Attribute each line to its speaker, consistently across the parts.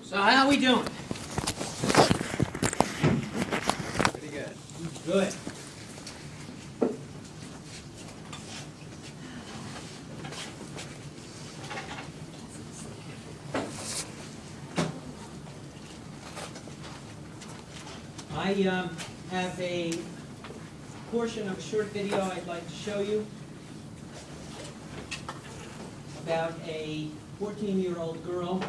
Speaker 1: So how we doing?
Speaker 2: Pretty good.
Speaker 1: Good. I have a portion of a short video I'd like to show you about a 14-year-old girl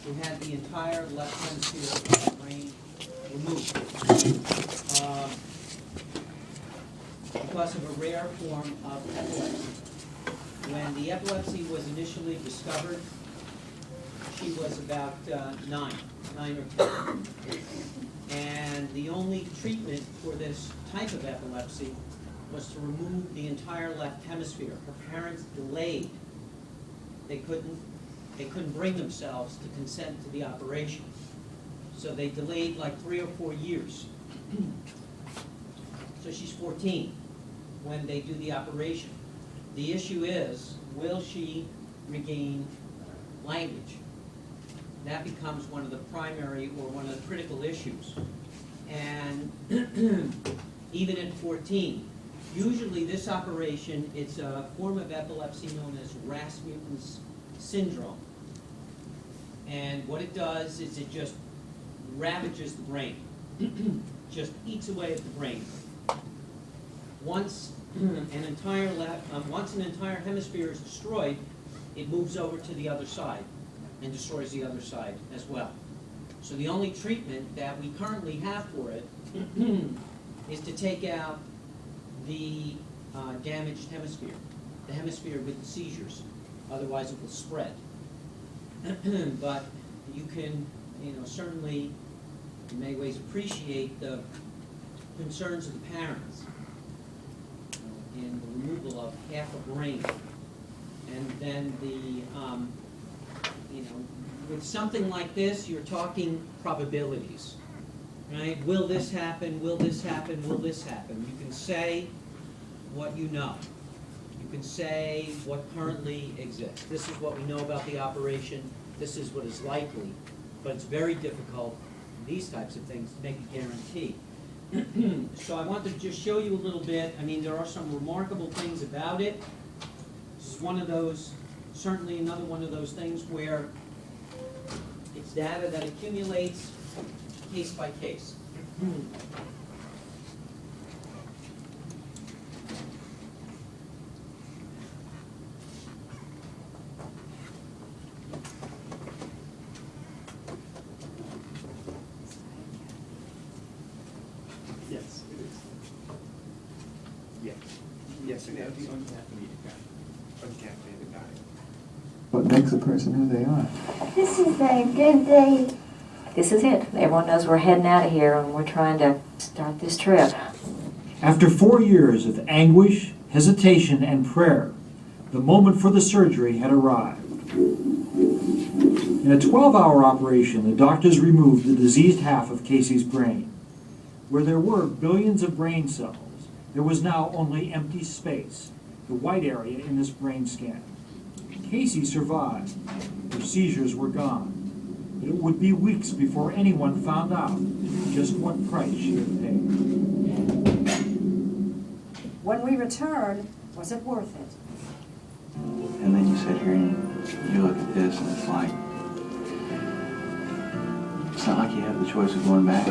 Speaker 1: who had the entire left hemisphere of her brain removed because of a rare form of epilepsy. When the epilepsy was initially discovered, she was about 9 or 10. And the only treatment for this type of epilepsy was to remove the entire left hemisphere. Her parents delayed. They couldn't bring themselves to consent to the operation. So they delayed like 3 or 4 years. So she's 14 when they do the operation. The issue is, will she regain language? That becomes one of the primary or one of the critical issues. And even at 14, usually this operation, it's a form of epilepsy known as Rasmussen's syndrome. And what it does is it just ravages the brain, just eats away at the brain. Once an entire hemisphere is destroyed, it moves over to the other side and destroys the other side as well. So the only treatment that we currently have for it is to take out the damaged hemisphere, the hemisphere with the seizures. Otherwise it will spread. But you can, certainly in many ways appreciate the concerns of the parents in the removal of half a brain. And then with something like this, you're talking probabilities, right? Will this happen? Will this happen? Will this happen? You can say what you know. You can say what currently exists. This is what we know about the operation. This is what is likely. But it's very difficult, these types of things, to make a guarantee. So I want to just show you a little bit. I mean, there are some remarkable things about it. This is one of those, certainly another one of those things where it's data that accumulates case by case.
Speaker 2: Yes, it is. Yes. Yes, it is. Uncapitated guy.
Speaker 3: What makes a person who they are?
Speaker 4: This is a good day.
Speaker 5: This is it. Everyone knows we're heading out of here and we're trying to start this trip.
Speaker 6: After 4 years of anguish, hesitation, and prayer, the moment for the surgery had arrived. In a 12-hour operation, the doctors removed the diseased half of Casey's brain. Where there were billions of brain cells, there was now only empty space, the white area in this brain scan. Casey survived. Her seizures were gone. But it would be weeks before anyone found out just what price she had paid.
Speaker 7: When we return, was it worth it?
Speaker 3: And then you sit here and you look at this and it's not like you have the choice of going back.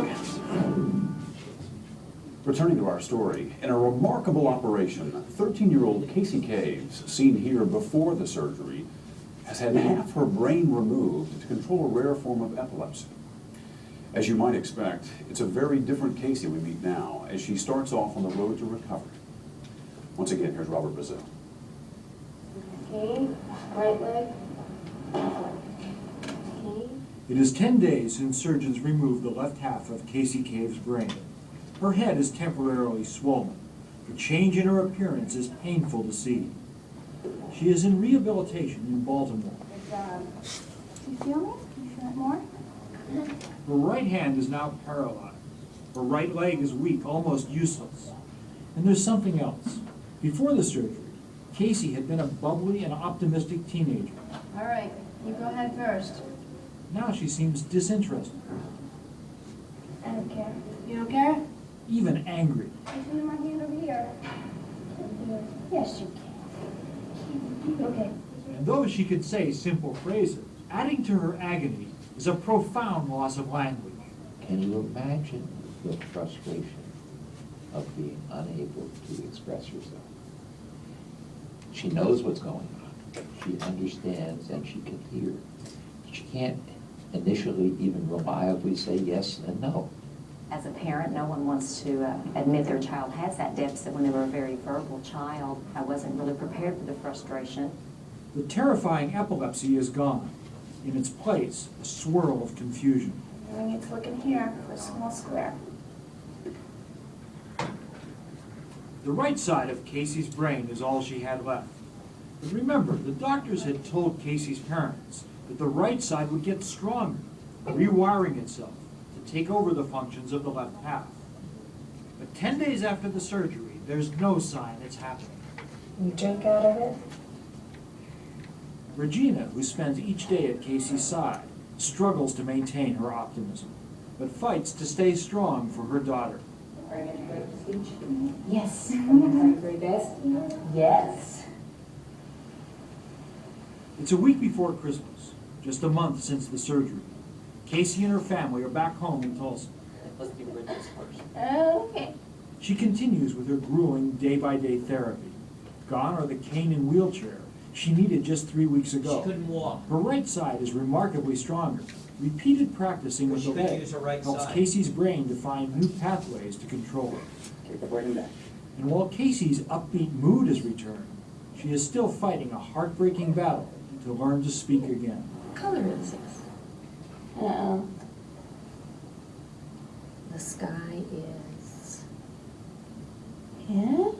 Speaker 8: Returning to our story, in a remarkable operation, 13-year-old Casey Caves, seen here before the surgery, has had half her brain removed to control a rare form of epilepsy. As you might expect, it's a very different Casey we meet now as she starts off on the road to recovery. Once again, here's Robert Brazil.
Speaker 4: Okay, right leg. Okay.
Speaker 6: It is 10 days since surgeons removed the left half of Casey Caves' brain. Her head is temporarily swollen. The change in her appearance is painful to see. She is in rehabilitation in Baltimore.
Speaker 4: Good job. Do you feel me? Do you feel it more?
Speaker 6: Her right hand is now paralyzed. Her right leg is weak, almost useless. And there's something else. Before the surgery, Casey had been a bubbly and optimistic teenager.
Speaker 4: All right, you go ahead first.
Speaker 6: Now she seems disinterested,
Speaker 4: I don't care. You don't care?
Speaker 6: even angry.
Speaker 4: I can my hand over here. Yes, you can. Okay.
Speaker 6: And though she could say simple phrases, adding to her agony is a profound loss of language.
Speaker 9: Can you imagine the frustration of being unable to express herself? She knows what's going on. She understands and she can hear. She can't initially even reliably say yes and no.
Speaker 5: As a parent, no one wants to admit their child has that deficit when they were a very verbal child. I wasn't really prepared for the frustration.
Speaker 6: The terrifying epilepsy is gone. In its place, a swirl of confusion.
Speaker 4: And we need to look in here for a small square.
Speaker 6: The right side of Casey's brain is all she had left. But remember, the doctors had told Casey's parents that the right side would get stronger, rewiring itself to take over the functions of the left half. But 10 days after the surgery, there's no sign it's happening.
Speaker 4: You drink out of it?
Speaker 6: Regina, who spends each day at Casey's side, struggles to maintain her optimism, but fights to stay strong for her daughter.
Speaker 5: Are you going to break the speech? Yes. Are you going to try your very best? Yes.
Speaker 6: It's a week before Christmas, just a month since the surgery. Casey and her family are back home in Tulsa.
Speaker 5: Let's do religious first.
Speaker 4: Okay.
Speaker 6: She continues with her grueling day-by-day therapy. Gone are the cane and wheelchair she needed just 3 weeks
Speaker 1: She
Speaker 6: ago.
Speaker 1: couldn't walk.
Speaker 6: Her right side is remarkably stronger. Repeated practicing with
Speaker 1: She
Speaker 6: the
Speaker 1: could
Speaker 6: leg
Speaker 1: use her right
Speaker 6: helps
Speaker 1: side.
Speaker 6: Casey's brain to find new pathways to control it.
Speaker 2: Take the burden back.
Speaker 6: And while Casey's upbeat mood has returned, she is still fighting a heartbreaking battle to learn to speak again.
Speaker 5: What color is this?
Speaker 4: Uh-oh.
Speaker 5: The sky is...
Speaker 4: Yeah?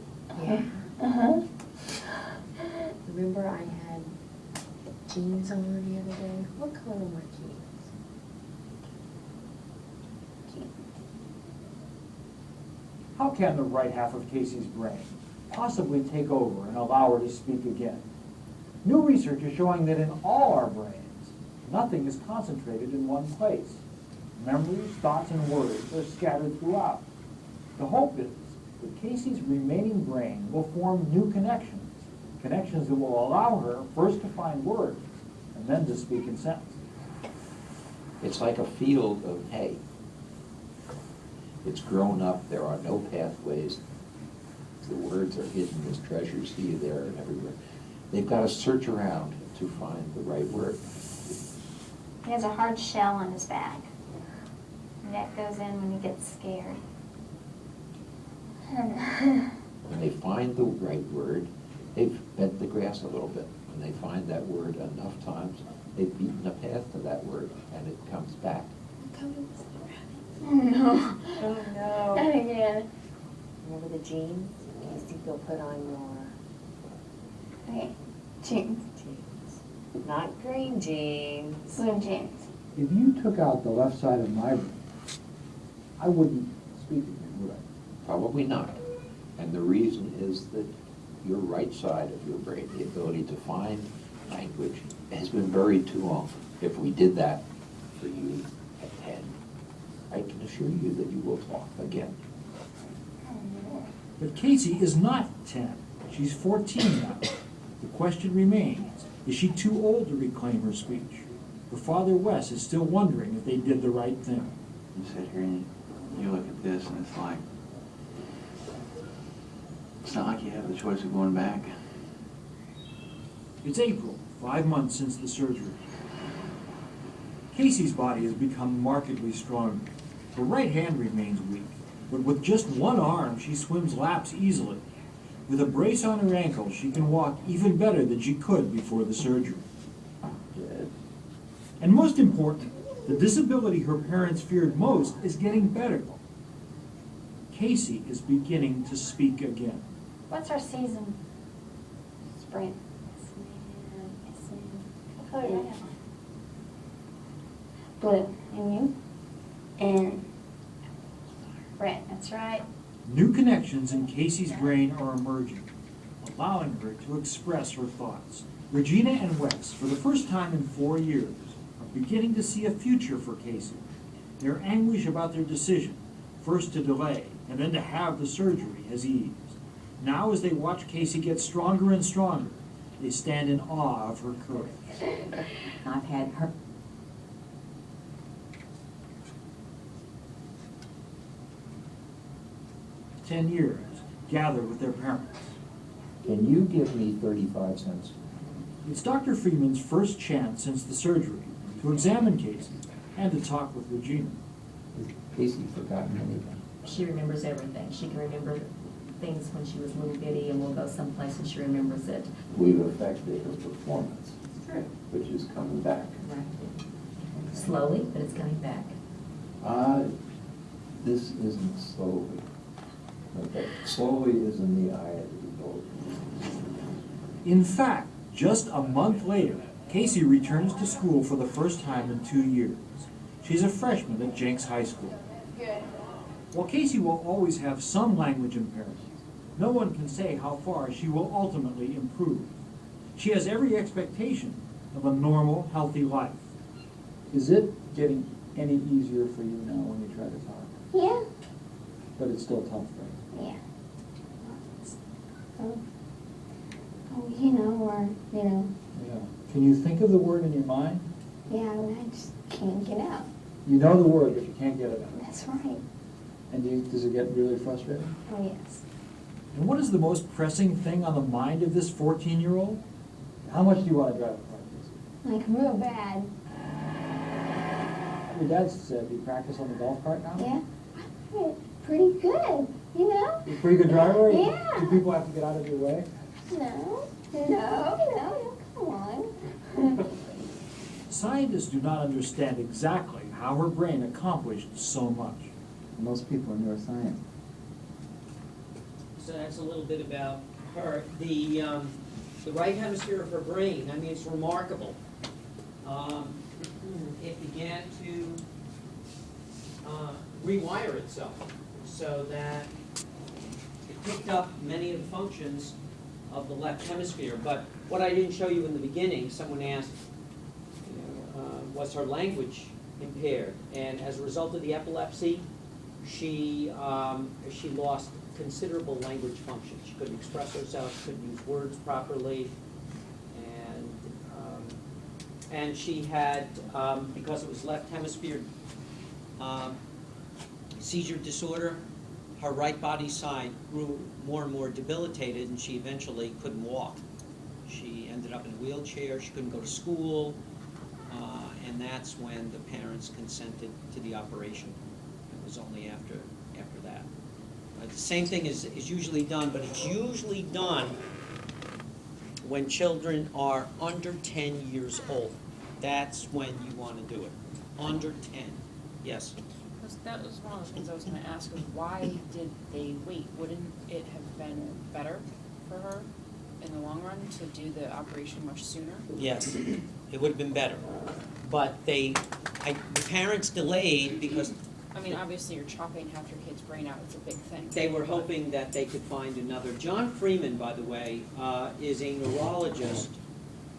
Speaker 5: Yeah.
Speaker 4: Uh-huh.
Speaker 5: Remember I had jeans on the other day? What color were my jeans?
Speaker 6: How can the right half of Casey's brain possibly take over and allow her to speak again? New research is showing that in all our brains, nothing is concentrated in one place. Memories, thoughts, and words are scattered throughout. The hope is that Casey's remaining brain will form new connections, connections that will allow her first to find words and then to speak in sentences.
Speaker 9: It's like a field of hay. It's grown up, there are no pathways. The words are hidden as treasures here, there, and everywhere. They've got to search around to find the right word.
Speaker 10: He has a hard shell on his back. And that goes in when he gets scared.
Speaker 9: When they find the right word, they've bent the grass a little bit. When they find that word enough times, they've beaten a path to that word, and it comes back.
Speaker 4: Oh no.
Speaker 5: Oh, no.
Speaker 4: Not again.
Speaker 5: Remember the jeans? Casey, you'll put on your
Speaker 4: Okay. Jeans.
Speaker 5: jeans. Not green jeans.
Speaker 4: Blue jeans.
Speaker 6: If you took out the left side of my brain, I wouldn't speak again, would I?
Speaker 9: Probably not. And the reason is that your right side of your brain, the ability to find language, has been buried too long. If we did that for you at 10, I can assure you that you will talk again.
Speaker 6: But Casey is not 10. She's 14 now. The question remains, is she too old to reclaim her speech? Her father, Wes, is still wondering if they did the right thing.
Speaker 3: You sit here and you look at this and it's not like you have the choice of going back.
Speaker 6: It's April, 5 months since the surgery. Casey's body has become markedly stronger. Her right hand remains weak, but with just one arm, she swims laps easily. With a brace on her ankle, she can walk even better than she could before the surgery. And most important, the disability her parents feared most is getting better. Casey is beginning to speak again.
Speaker 10: What's our season? Spring.
Speaker 4: Yes, ma'am. Yes, ma'am.
Speaker 10: What color do I have on?
Speaker 4: Blue.
Speaker 10: And you?
Speaker 4: And
Speaker 10: Red, that's right.
Speaker 6: New connections in Casey's brain are emerging, allowing her to express her thoughts. Regina and Wes, for the first time in 4 years, are beginning to see a future for Casey. Their anguish about their decision, first to delay and then to have the surgery, has eased. Now, as they watch Casey get stronger and stronger, they stand in awe of her courage.
Speaker 5: I've had her.
Speaker 6: 10 years, gathered with their parents.
Speaker 9: Can you give me 35 cents?
Speaker 6: It's Dr. Freeman's first chance since the surgery to examine Casey and to talk with Regina.
Speaker 9: Has Casey forgotten anything?
Speaker 5: She remembers everything. She can remember things when she was little bitty, and we'll go someplace and she remembers it.
Speaker 9: We've affected her performance, which is coming back.
Speaker 5: Right. Slowly, but it's coming back.
Speaker 9: This isn't slowly. Okay, slowly is in the eye of the beholder.
Speaker 6: In fact, just a month later, Casey returns to school for the first time in 2 years. She's a freshman at Jenks High School. While Casey will always have some language impairment, no one can say how far she will ultimately improve. She has every expectation of a normal, healthy life.
Speaker 2: Is it getting any easier for you now when you try to talk?
Speaker 4: Yeah.
Speaker 2: But it's still tough, right?
Speaker 4: Yeah. You know, or, you know,
Speaker 2: Yeah. Can you think of the word in your mind?
Speaker 4: yeah, I just can't get out.
Speaker 2: You know the word, but you can't get it out.
Speaker 4: That's right.
Speaker 2: And does it get really frustrating?
Speaker 4: Oh, yes.
Speaker 6: And what is the most pressing thing on the mind of this 14-year-old?
Speaker 2: How much do you want to drive a car, Casey?
Speaker 4: Like, real bad.
Speaker 2: Your dad said you practice on the golf cart now?
Speaker 4: Yeah. I'm pretty good, you know?
Speaker 2: You're a pretty good driver?
Speaker 4: Yeah.
Speaker 2: Do people have to get out of your way?
Speaker 4: No, come on.
Speaker 6: Scientists do not understand exactly how her brain accomplished so much.
Speaker 2: Most people in neuroscience.
Speaker 1: So that's a little bit about her. The right hemisphere of her brain, I mean, it's remarkable. It began to rewire itself so that it picked up many of the functions of the left hemisphere. But what I didn't show you in the beginning, someone asked, was her language impaired? And as a result of the epilepsy, she lost considerable language function. She couldn't express herself, couldn't use words properly, and she had, because it was left hemisphere seizure disorder, her right body side grew more and more debilitated, and she eventually couldn't walk. She ended up in a wheelchair. She couldn't go to school, and that's when the parents consented to the operation. It was only after that. The same thing is usually done, but it's usually done when children are under 10 years old. That's when you want to do it. Under 10. Yes?
Speaker 11: That was one of the things I was going to ask, was why did they wait? Wouldn't it have been better for her in the long run to do the operation much sooner?
Speaker 1: Yes, it would have been better. But the parents delayed because
Speaker 11: I mean, obviously you're chopping half your kid's brain out. It's a big thing.
Speaker 1: they were hoping that they could find another. John Freeman, by the way, is a neurologist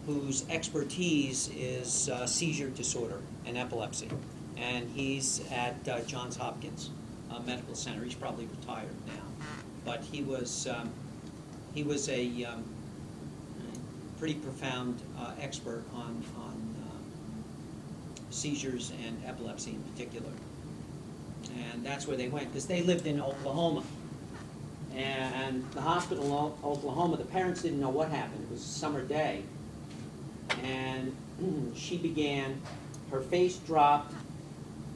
Speaker 1: whose expertise is seizure disorder and epilepsy. And he's at Johns Hopkins Medical Center. He's probably retired now. But he was a pretty profound expert on seizures and epilepsy in particular. And that's where they went, because they lived in Oklahoma. And the hospital in Oklahoma, the parents didn't know what happened. It was a summer day. And she began, her face dropped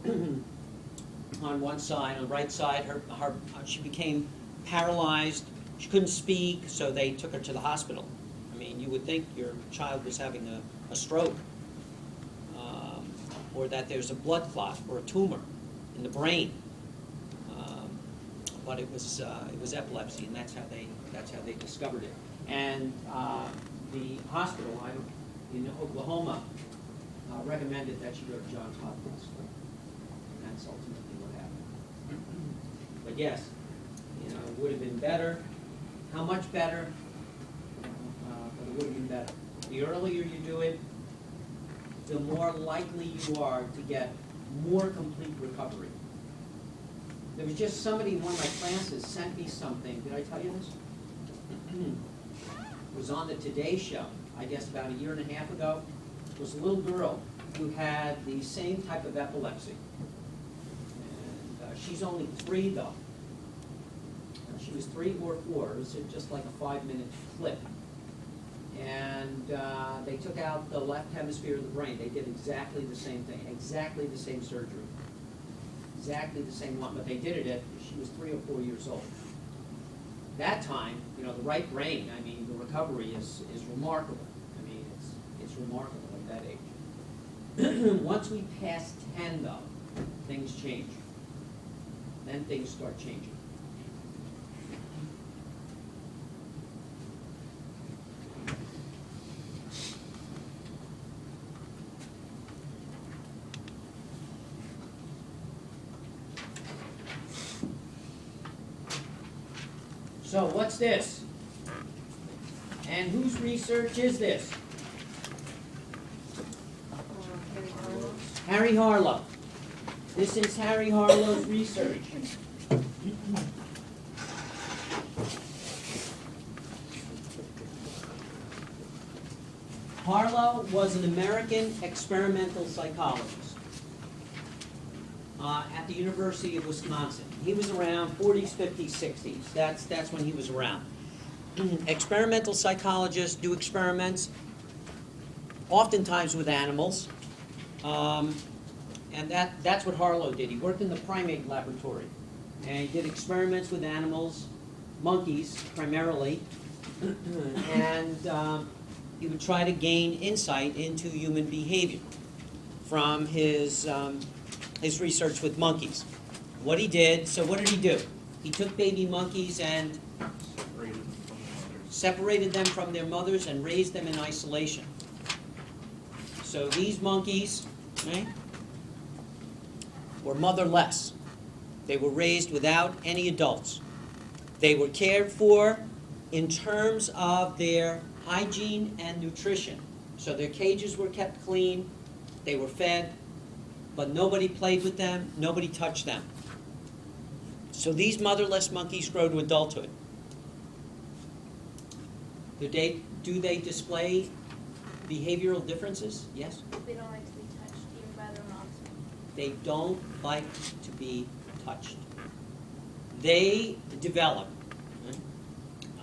Speaker 1: on one side, on the right side. She became paralyzed. She couldn't speak, so they took her to the hospital. I mean, you would think your child was having a stroke, or that there's a blood clot or a tumor in the brain. But it was epilepsy, and that's how they discovered it. And the hospital in Oklahoma recommended that she go to Johns Hopkins. And that's ultimately what happened. But yes, it would have been better. How much better? But it would have been better. The earlier you do it, the more likely you are to get more complete recovery. There was just somebody in one of my classes sent me something, did I tell you this? It was on the Today Show, I guess about 1.5 years ago. It was a little girl who had the same type of epilepsy. And she's only 3 though. She was 3 or 4, it was just like a 5-minute clip. And they took out the left hemisphere of the brain. They did exactly the same thing, exactly the same surgery. Exactly the same one, but they did it at, she was 3 or 4 years old. That time, you know, the right brain, I mean, the recovery is remarkable. I mean, it's remarkable at that age. Once we pass 10 though, things change. Then things start changing. So what's this? And whose research is this? Harry Harlow. This is Harry Harlow's research. Harlow was an American experimental psychologist at the University of Wisconsin. He was around 40s, 50s, 60s. That's when he was around. Experimental psychologists do experiments, oftentimes with animals, and that's what Harlow did. He worked in the primate laboratory, and he did experiments with animals, monkeys primarily, and he would try to gain insight into human behavior from his research with monkeys. What he did, so what did he do? He took baby monkeys and separated them from their mothers and raised them in isolation. So these monkeys, right, were motherless. They were raised without any adults. They were cared for in terms of their hygiene and nutrition. So their cages were kept clean, they were fed, but nobody played with them, nobody touched them. So these motherless monkeys grow to adulthood. Do they display behavioral differences? Yes?
Speaker 10: They don't like to be touched, even by their moms.
Speaker 1: They don't like to be touched. They develop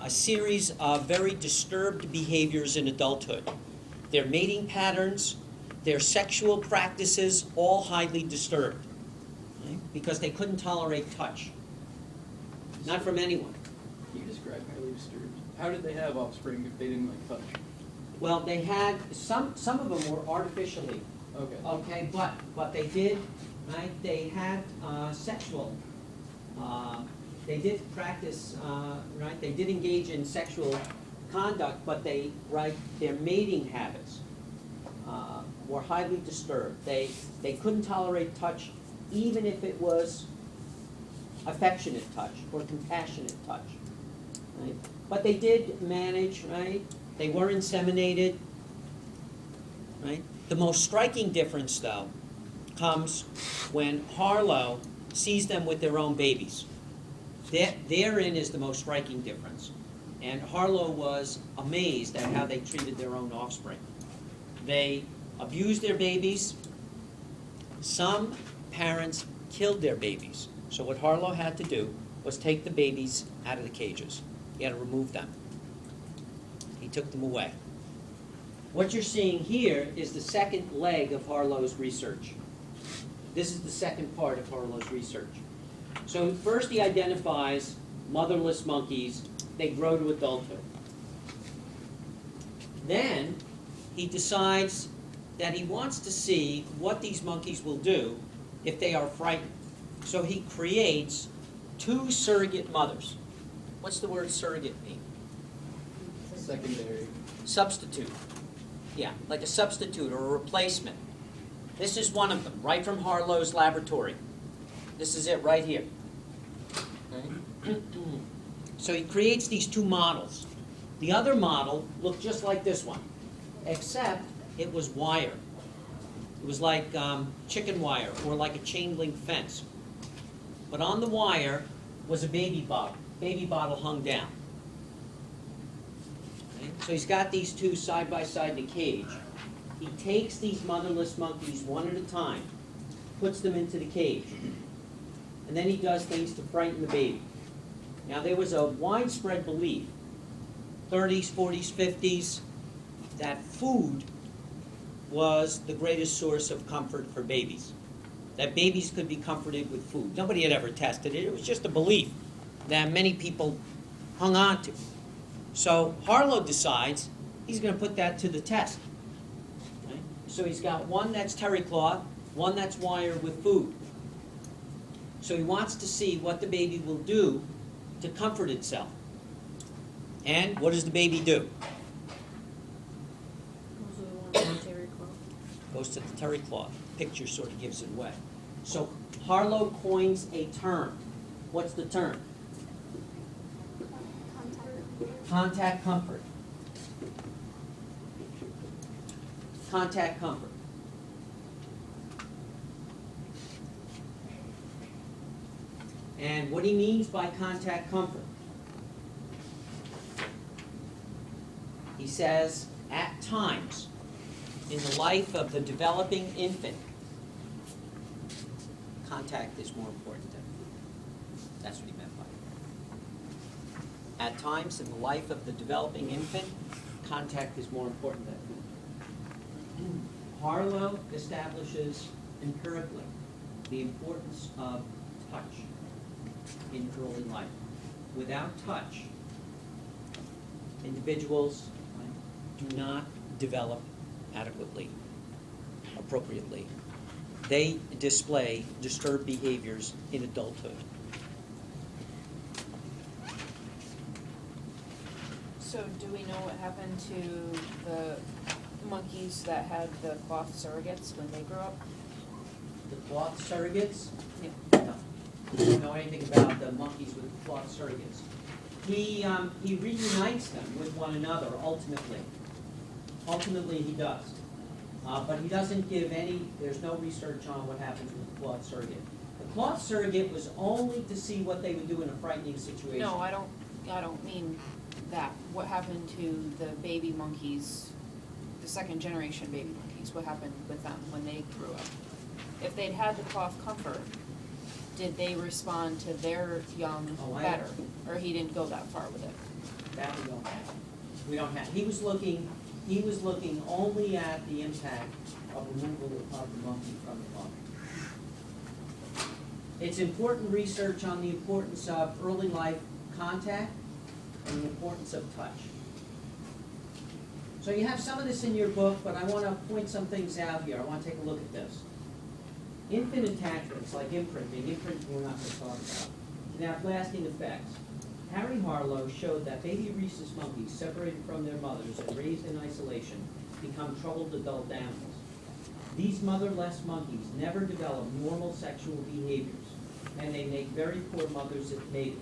Speaker 1: a series of very disturbed behaviors in adulthood. Their mating patterns, their sexual practices, all highly disturbed, right? Because they couldn't tolerate touch. Not from anyone.
Speaker 2: You described highly disturbed. How did they have offspring if they didn't like touch?
Speaker 1: Well, they had, some of them were artificially,
Speaker 2: Okay.
Speaker 1: but they did, right? They had sexual, they did practice, right? They did engage in sexual conduct, but they, right, their mating habits were highly disturbed. They couldn't tolerate touch, even if it was affectionate touch or compassionate touch, right? But they did manage, right? They were inseminated, right? The most striking difference, though, comes when Harlow sees them with their own babies. Therein is the most striking difference. And Harlow was amazed at how they treated their own offspring. They abused their babies. Some parents killed their babies. So what Harlow had to do was take the babies out of the cages. He had to remove them. He took them away. What you're seeing here is the second leg of Harlow's research. This is the second part of Harlow's research. So first he identifies motherless monkeys. They grow to adulthood. Then he decides that he wants to see what these monkeys will do if they are frightened. So he creates 2 surrogate mothers. What's the word surrogate mean?
Speaker 2: Secondary.
Speaker 1: Substitute. Yeah, like a substitute or a replacement. This is one of them, right from Harlow's laboratory. This is it right here. Okay. So he creates these 2 models. The other model looked just like this one, except it was wire. It was like chicken wire or like a chain link fence. But on the wire was a baby bottle. Baby bottle hung down. Okay? So he's got these two side by side in a cage. He takes these motherless monkeys one at a time, puts them into the cage, and then he does things to frighten the baby. Now there was a widespread belief, 30s, 40s, 50s, that food was the greatest source of comfort for babies. That babies could be comforted with food. Nobody had ever tested it. It was just a belief that many people hung on to. So Harlow decides he's going to put that to the test. Right? So he's got one that's terry cloth, one that's wire with food. So he wants to see what the baby will do to comfort itself. And what does the baby do? Goes to the terry cloth. Picture sort of gives it away. So Harlow coins a term. What's the term? Contact comfort. Contact comfort. And what he means by contact comfort, he says, at times in the life of the developing infant, contact is more important than food. That's what he meant by it. At times in the life of the developing infant, contact is more important than food. Harlow establishes empirically the importance of touch in early life. Without touch, individuals do not develop adequately, appropriately. They display disturbed behaviors in adulthood.
Speaker 11: So do we know what happened to the monkeys that had the cloth surrogates when they grew up?
Speaker 1: The cloth surrogates?
Speaker 11: Yeah.
Speaker 1: No. We don't know anything about the monkeys with cloth surrogates. He reunites them with one another, ultimately. Ultimately, he does. But he doesn't give any, there's no research on what happens with the cloth surrogate. The cloth surrogate was only to see what they would do in a frightening situation.
Speaker 11: No, I don't mean that. What happened to the baby monkeys, the second generation baby monkeys? What happened with them when they grew up? If they'd had the cloth comfort, did they respond to their young better? Or he didn't go that far with it?
Speaker 1: That we don't have. We don't have. He was looking only at the impact of removal of the monkey from the mother. It's important research on the importance of early life contact and the importance of touch. So you have some of this in your book, but I want to point some things out here. I want to take a look at this. Infant attachments, like imprinting we're not going to talk about, can have lasting effects. Harry Harlow showed that baby rhesus monkeys separated from their mothers and raised in isolation become troubled adult animals. These motherless monkeys never develop normal sexual behaviors, and they make very poor mothers at mating.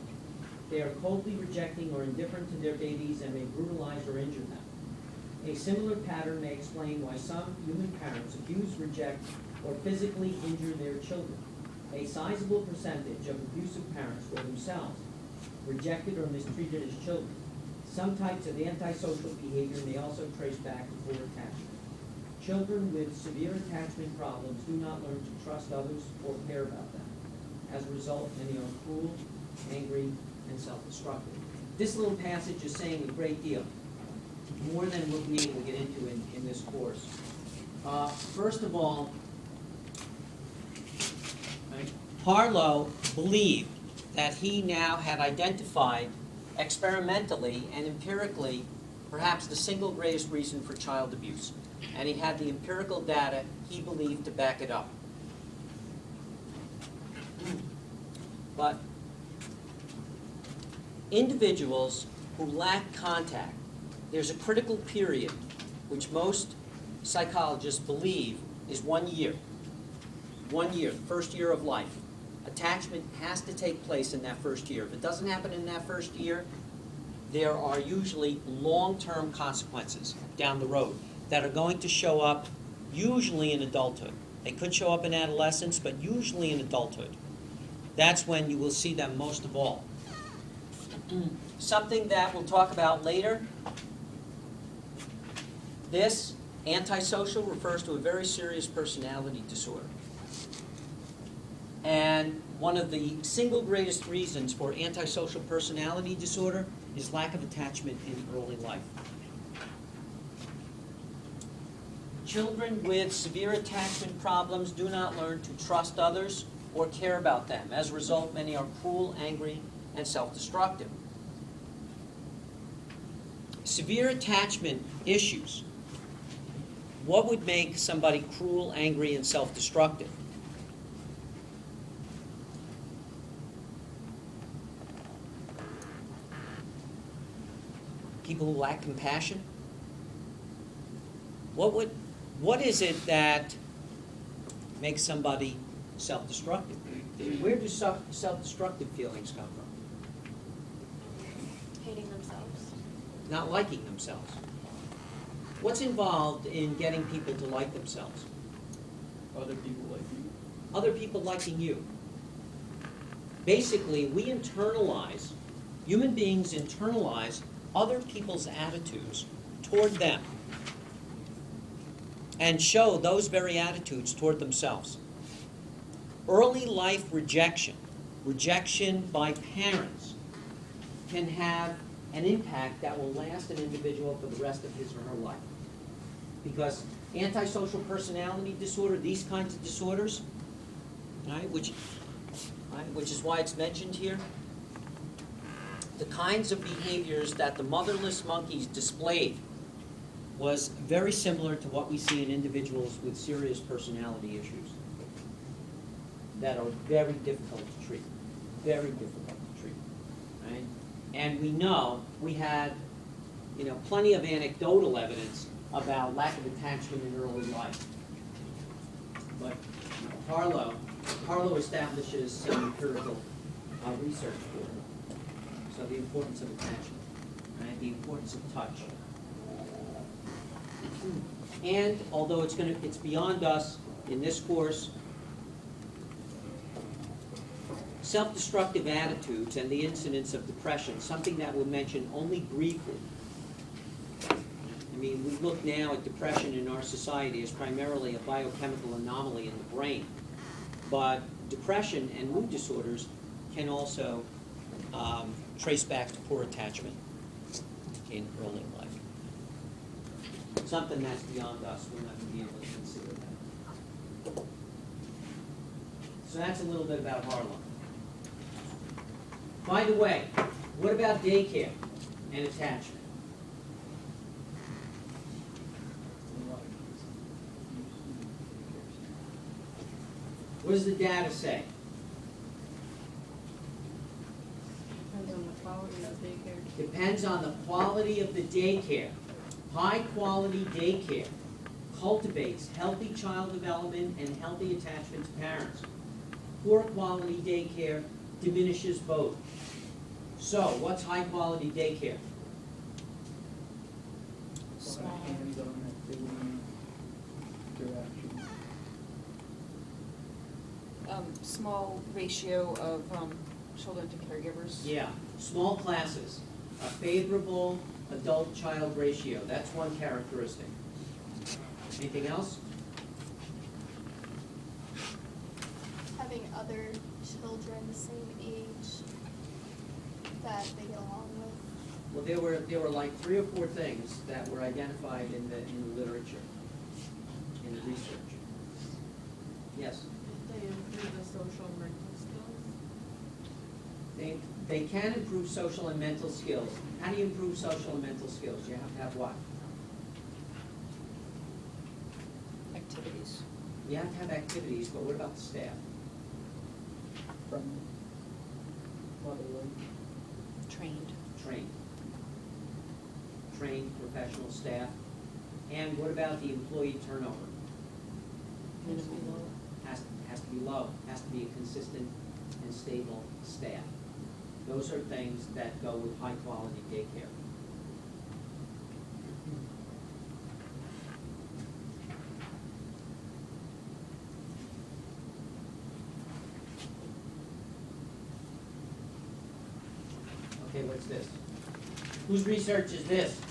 Speaker 1: They are coldly rejecting or indifferent to their babies and may brutalize or injure them. A similar pattern may explain why some human parents abuse, reject, or physically injure their children. A sizable percentage of abusive parents were themselves rejected or mistreated as children. Some types of antisocial behavior may also trace back to poor attachment. Children with severe attachment problems do not learn to trust others or care about them. As a result, many are cruel, angry, and self-destructive. This little passage is saying a great deal, more than we'll be able to get into in this course. First of all, right, Harlow believed that he now had identified experimentally and empirically perhaps the single greatest reason for child abuse. And he had the empirical data he believed to back it up. But individuals who lack contact, there's a critical period which most psychologists believe is 1 year. 1 year, the first year of life. Attachment has to take place in that first year. If it doesn't happen in that first year, there are usually long-term consequences down the road that are going to show up usually in adulthood. They could show up in adolescence, but usually in adulthood. That's when you will see them most of all. Something that we'll talk about later. This, antisocial, refers to a very serious personality disorder. And one of the single greatest reasons for antisocial personality disorder is lack of attachment in early life. Children with severe attachment problems do not learn to trust others or care about them. As a result, many are cruel, angry, and self-destructive. Severe attachment issues. What would make somebody cruel, angry, and self-destructive? People who lack compassion? What is it that makes somebody self-destructive? Where do self-destructive feelings come from?
Speaker 10: Hating themselves.
Speaker 1: Not liking themselves. What's involved in getting people to like themselves?
Speaker 2: Other people like you.
Speaker 1: Other people liking you. Basically, we internalize, human beings internalize other people's attitudes toward them and show those very attitudes toward themselves. Early life rejection, rejection by parents, can have an impact that will last an individual for the rest of his or her life. Because antisocial personality disorder, these kinds of disorders, which is why it's mentioned here, the kinds of behaviors that the motherless monkeys displayed was very similar to what we see in individuals with serious personality issues that are very difficult to treat, very difficult to treat, right? And we know we had, plenty of anecdotal evidence about lack of attachment in early life. But Harlow establishes some empirical research for it. So the importance of attachment, right? The importance of touch. And although it's beyond us in this course, self-destructive attitudes and the incidence of depression, something that we'll mention only briefly. I mean, we look now at depression in our society as primarily a biochemical anomaly in the brain. But depression and mood disorders can also trace back to poor attachment in early life. Something that's beyond us, we're not going to be able to consider that. So that's a little bit about Harlem. By the way, what about daycare and attachment? What does the data say?
Speaker 11: Depends on the quality of daycare.
Speaker 1: Depends on the quality of the daycare. High quality daycare cultivates healthy child development and healthy attachment to parents. Poor quality daycare diminishes both. So, what's high quality daycare?
Speaker 11: Small.
Speaker 2: Hands-on activity, interaction.
Speaker 11: Small ratio of children to caregivers.
Speaker 1: Yeah, small classes, a favorable adult-child ratio. That's one characteristic. Anything else?
Speaker 10: Having other children the same age that they get along with.
Speaker 1: Well, there were like 3 or 4 things that were identified in the literature, in the research. Yes?
Speaker 11: They improve the social and mental skills.
Speaker 1: They can improve social and mental skills. How do you improve social and mental skills? You have to have what?
Speaker 11: Activities.
Speaker 1: You have to have activities, but what about the staff?
Speaker 2: Friendly. Motherly.
Speaker 11: Trained.
Speaker 1: Trained professional staff. And what about the employee turnover?
Speaker 11: Minimal.
Speaker 1: Has to be low, has to be a consistent and stable staff. Those are things that go with high quality daycare. Okay, what's this? Whose research is this?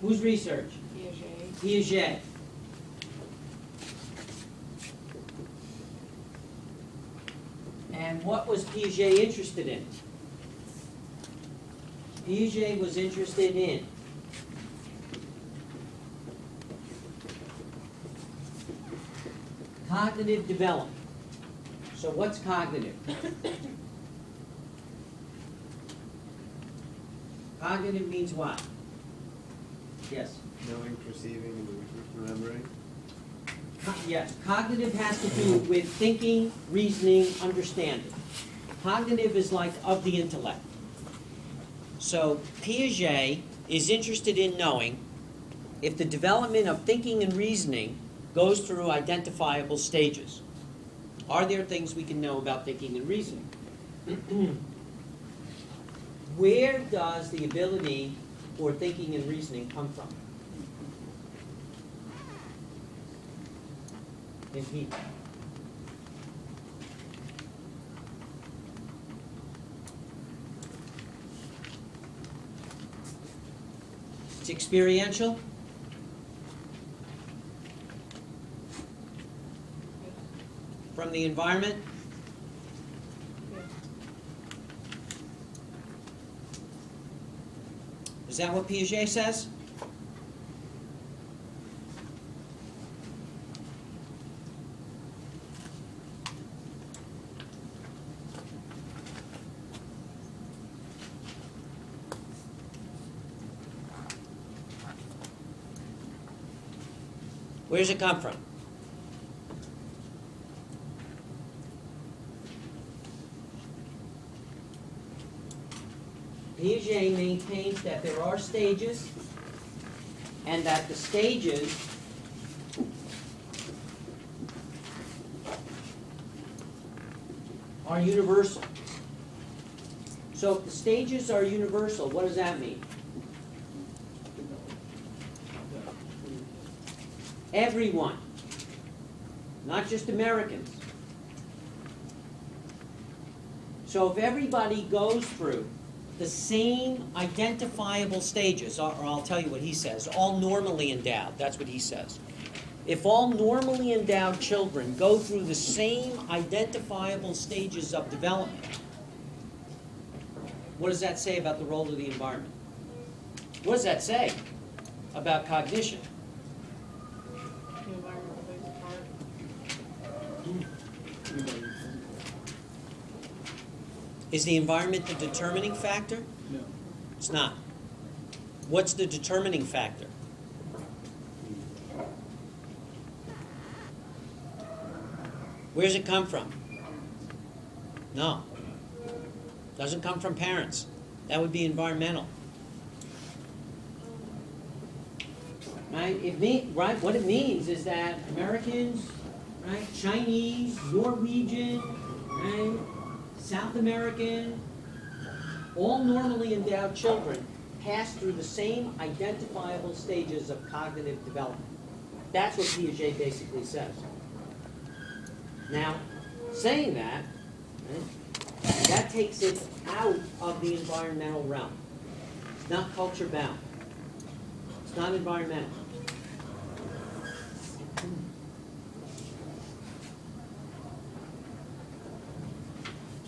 Speaker 1: Whose research?
Speaker 11: Piaget.
Speaker 1: Piaget. And what was Piaget interested in? Piaget was interested in cognitive development. So what's cognitive? Cognitive means what? Yes.
Speaker 2: Knowing, perceiving, and remembering.
Speaker 1: Yes, cognitive has to do with thinking, reasoning, understanding. Cognitive is like of the intellect. So Piaget is interested in knowing if the development of thinking and reasoning goes through identifiable stages. Are there things we can know about thinking and reasoning? Where does the ability for thinking and reasoning come from? In people. It's experiential. From the environment. Is that what Piaget says? Where does it come from? Piaget maintains that there are stages and that the stages are universal. So if the stages are universal, what does that mean? Everyone, not just Americans. So if everybody goes through the same identifiable stages, or I'll tell you what he says, all normally endowed, that's what he says. If all normally endowed children go through the same identifiable stages of development, what does that say about the role of the environment? What does that say about cognition?
Speaker 11: The environment plays a part.
Speaker 1: Is the environment the determining factor?
Speaker 2: No.
Speaker 1: It's not. What's the determining factor? Where does it come from? No. Doesn't come from parents. That would be environmental. Right? Right? What it means is that Americans, right? Chinese, Norwegian, right? South American, all normally endowed children pass through the same identifiable stages of cognitive development. That's what Piaget basically says. Now, saying that, right, that takes it out of the environmental realm. It's not culture bound. It's not environmental.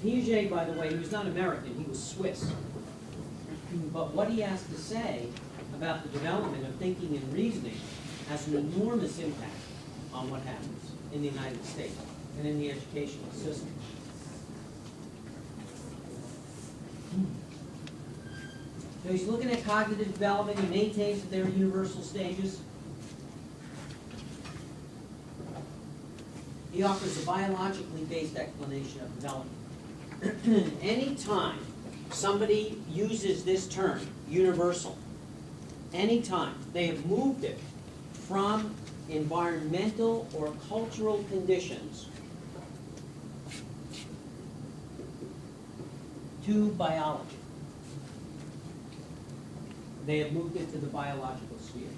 Speaker 1: Piaget, by the way, he was not American, he was Swiss. But what he has to say about the development of thinking and reasoning has an enormous impact on what happens in the United States and in the educational system. So he's looking at cognitive development. He maintains that there are universal stages. He offers a biologically based explanation of development. Anytime somebody uses this term, universal, anytime they have moved it from environmental or cultural conditions to biology. They have moved it to the biological sphere.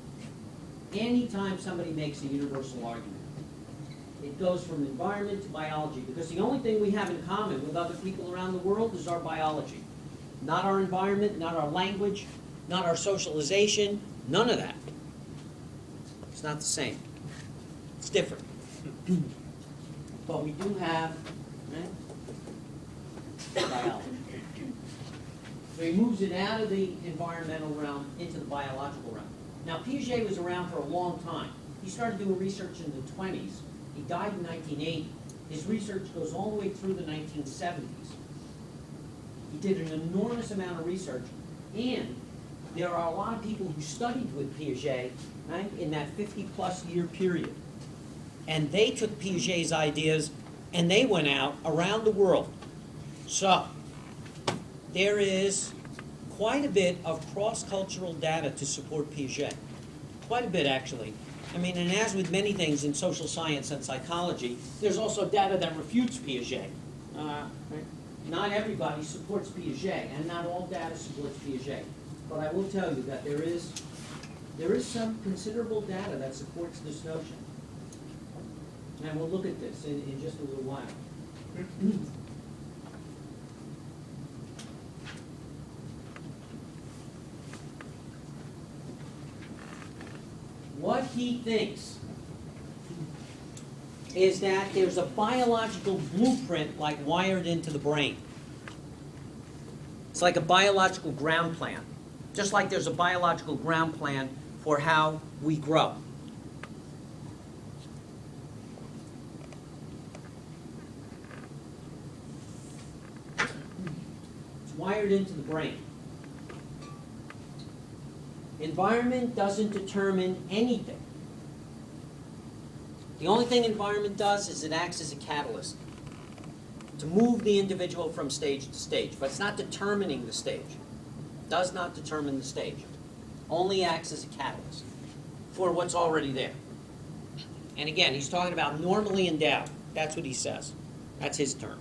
Speaker 1: Anytime somebody makes a universal argument, it goes from environment to biology, because the only thing we have in common with other people around the world is our biology. Not our environment, not our language, not our socialization, none of that. It's not the same. It's different. But we do have, right, biology. So he moves it out of the environmental realm into the biological realm. Now, Piaget was around for a long time. He started doing research in the 20s. He died in 1980. His research goes all the way through the 1970s. He did an enormous amount of research, and there are a lot of people who studied with Piaget, right, in that 50-plus year period. And they took Piaget's ideas and they went out around the world. So, there is quite a bit of cross-cultural data to support Piaget. Quite a bit, actually. I mean, and as with many things in social science and psychology, there's also data that refutes Piaget. Right? Not everybody supports Piaget, and not all data supports Piaget. But I will tell you that there is some considerable data that supports this notion. And we'll look at this in just a little while. What he thinks is that there's a biological blueprint like wired into the brain. It's like a biological ground plan. Just like there's a biological ground plan for how we grow. It's wired into the brain. Environment doesn't determine anything. The only thing environment does is it acts as a catalyst to move the individual from stage to stage, but it's not determining the stage. It does not determine the stage. Only acts as a catalyst for what's already there. And again, he's talking about normally endowed. That's what he says. That's his term.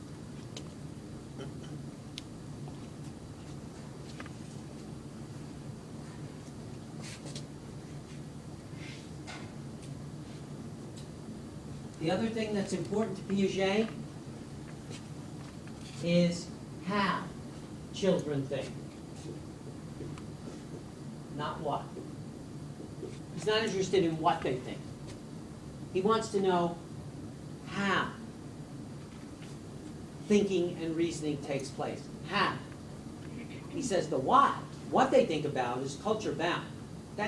Speaker 1: The other thing that's important to Piaget is how children think, not what. He's not interested in what they think. He wants to know how thinking and reasoning takes place. How. He says the what they think about is culture bound.